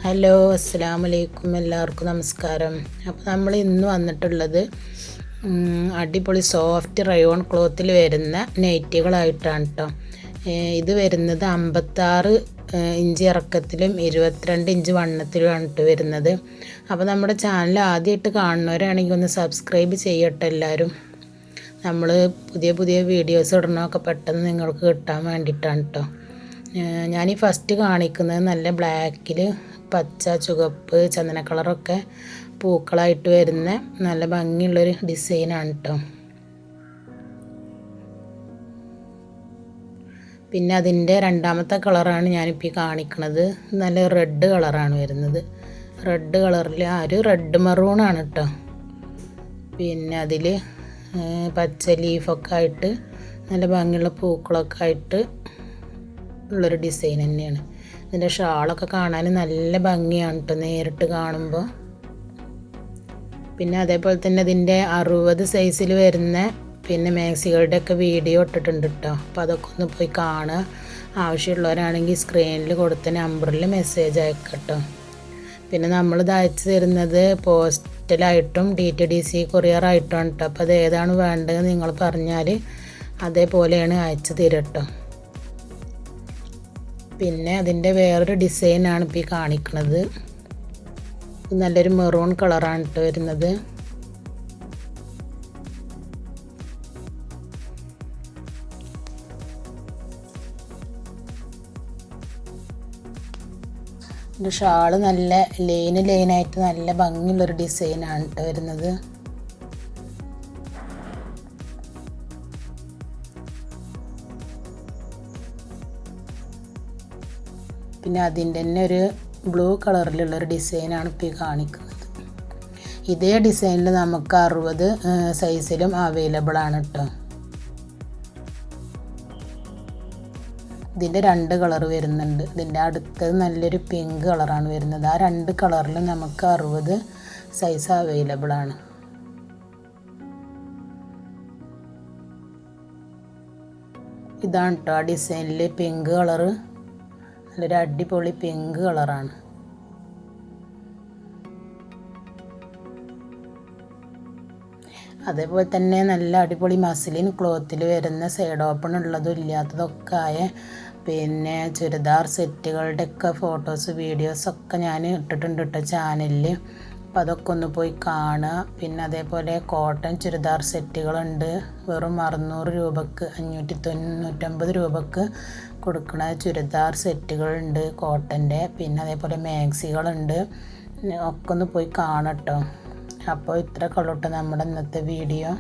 Hello, അസ്സലാമു അലൈക്കും. എല്ലാവർക്കും നമസ്കാരം. അപ്പോൾ നമ്മൾ ഇന്ന് വന്നിട്ടുള്ളത് അടിപൊളി സോഫ്റ്റ് റയോൺ ക്ലോത്തിൽ വരുന്ന നൈറ്റികളായിട്ടാണ് കേട്ടോ. ഇത് വരുന്നത് 56 ഇഞ്ച് ഇറക്കത്തിലും 22 ഇഞ്ച് വണ്ണത്തിലുമാണ് കേട്ടോ വരുന്നത്. അപ്പോൾ നമ്മുടെ ചാനൽ ആദ്യമായിട്ട് കാണുന്നവരാണെങ്കിൽ ഒന്ന് സബ്സ്ക്രൈബ് ചെയ്യട്ടെ എല്ലാവരും. നമ്മൾ പുതിയ പുതിയ വീഡിയോസ് ഇടണമൊക്കെ പെട്ടെന്ന് നിങ്ങൾക്ക് കിട്ടാൻ വേണ്ടിയിട്ടാണ് കേട്ടോ. ഞാനീ ഫസ്റ്റ് കാണിക്കുന്നത് നല്ല ബ്ലാക്കിൽ പച്ച, ചുവപ്പ്, ചന്ദന കളറൊക്കെ പൂക്കളായിട്ട് വരുന്ന നല്ല ഭംഗിയുള്ളൊരു ഡിസൈനാണ് കേട്ടോ. പിന്നെ അതിൻ്റെ രണ്ടാമത്തെ കളറാണ് ഞാനിപ്പോൾ ഈ കാണിക്കുന്നത്. നല്ല റെഡ് കളറാണ് വരുന്നത്. റെഡ് കളറിൽ ഒരു റെഡ് മറൂണാണ് കേട്ടോ. പിന്നെ അതിൽ പച്ച ലീഫൊക്കെ ആയിട്ട് നല്ല ഭംഗിയുള്ള പൂക്കളൊക്കെ ആയിട്ട് ഉള്ളൊരു ഡിസൈൻ തന്നെയാണ്. ഇതിൻ്റെ ഷാളൊക്കെ കാണാൻ നല്ല ഭംഗിയാണ് കേട്ടോ നേരിട്ട് കാണുമ്പോൾ. പിന്നെ അതേപോലെ തന്നെ ഇതിൻ്റെ 60 സൈസിൽ വരുന്ന പിന്നെ മാക്സികളുടെയൊക്കെ വീഡിയോ ഇട്ടിട്ടുണ്ട് കേട്ടോ. അപ്പോൾ അതൊക്കെ ഒന്ന് പോയി കാണുക. ആവശ്യമുള്ളവരാണെങ്കിൽ സ്ക്രീനിൽ കൊടുത്ത നമ്പറിൽ മെസ്സേജ് അയക്കട്ടോ. പിന്നെ നമ്മളിത് അയച്ചു തരുന്നത് പോസ്റ്റലായിട്ടും DTDC കൊറിയറായിട്ടുമാണ് കേട്ടോ. അപ്പോൾ അത് ഏതാണ് വേണ്ടത് നിങ്ങൾ പറഞ്ഞാൽ അതേപോലെയാണ് അയച്ചു തരട്ടോ. പിന്നെ അതിൻ്റെ വേറൊരു ഡിസൈനാണ് ഇപ്പോൾ ഈ കാണിക്കുന്നത്. നല്ലൊരു മെറൂൺ കളറാണ് കേട്ടോ വരുന്നത്. ഇതിൻ്റെ ഷാള് നല്ല ലൈനായിട്ട് നല്ല ഭംഗിയുള്ളൊരു ഡിസൈനാണ് കേട്ടോ വരുന്നത്. പിന്നെ അതിൻ്റെ തന്നെ ഒരു ബ്ലൂ കളറിലുള്ളൊരു ഡിസൈനാണ് ഇപ്പോൾ ഈ കാണിക്കുന്നത്. ഇതേ ഡിസൈനിൽ നമുക്ക് 60 സൈസിലും അവൈലബിൾ ആണ് കേട്ടോ. ഇതിൻ്റെ 2 കളർ വരുന്നുണ്ട്. ഇതിൻ്റെ അടുത്തത് നല്ലൊരു പിങ്ക് കളറാണ് വരുന്നത്. ആ 2 കളറിലും നമുക്ക് 60 സൈസ് അവൈലബിൾ ആണ്. ഇതാണ് കേട്ടോ ആ ഡിസൈനിൽ പിങ്ക് കളറ്. നല്ലൊരു അടിപൊളി പിങ്ക് കളറാണ്. അതേപോലെ തന്നെ നല്ല അടിപൊളി മസ്ലിൻ ക്ലോത്തിൽ വരുന്ന സൈഡ് ഓപ്പൺ ഉള്ളതും ഇല്ലാത്തതൊക്കെ ആയ പിന്നെ ചുരിദാർ സെറ്റുകളുടെയൊക്കെ ഫോട്ടോസ് വീഡിയോസൊക്കെ ഞാൻ ഇട്ടിട്ടുണ്ട് കേട്ടോ ചാനലിൽ. അപ്പോൾ അതൊക്കെ ഒന്ന് പോയി കാണുക. പിന്നെ അതേപോലെ കോട്ടൺ ചുരിദാർ സെറ്റുകളുണ്ട്. വെറും 600 രൂപക്ക് 599 രൂപക്ക് കൊടുക്കുന്ന ചുരിദാർ സെറ്റുകളുണ്ട് കോട്ടൻ്റെ. പിന്നെ അതേപോലെ മാക്സികളുണ്ട്. ഒക്കെ ഒന്ന് പോയി കാണട്ടോ. അപ്പോൾ ഇത്ര കൊള്ളട്ടെ നമ്മുടെ ഇന്നത്തെ വീഡിയോ.